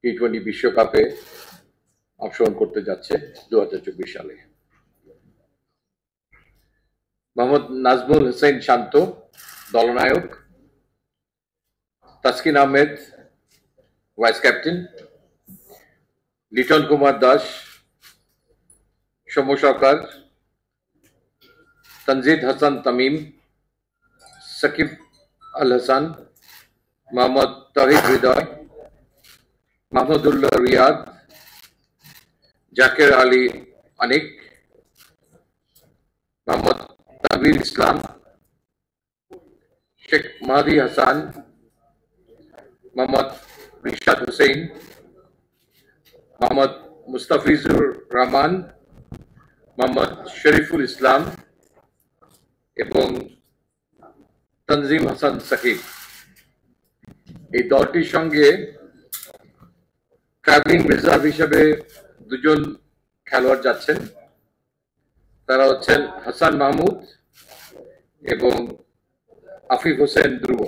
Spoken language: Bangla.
টি-20 বিশ্বকাপে অংশগ্রহণ করতে যাচ্ছে 2024 সালে। মোহাম্মদ নাজমুল হোসেন শান্ত দলনায়ক, তাসকিন আহমেদ ভাইস ক্যাপ্টেন, লিটন কুমার দাস, সৌম্য সরকার, তনজিদ হাসান তামিম, সাকিব আল হাসান, মোহাম্মদ তৌহিদ হৃদয়, মাহমুদুল্লাহ রিয়াদ, জাকের আলী অনিক, মোহাম্মদ তানভীর ইসলাম, শেখ মাহদি হাসান, মোহাম্মদ রিশাদ হুসেন, মোহাম্মদ মুস্তাফিজুর রহমান, মোহাম্মদ শরীফুল ইসলাম এবং তনজিম হাসান সাকিব। এই দলটির সঙ্গে ট্রাভেলিং রিজার্ভ হিসেবে দুজন খেলোয়াড় যাচ্ছেন, তারা হচ্ছেন হাসান মাহমুদ এবং আফিফ হোসেন ধ্রুব।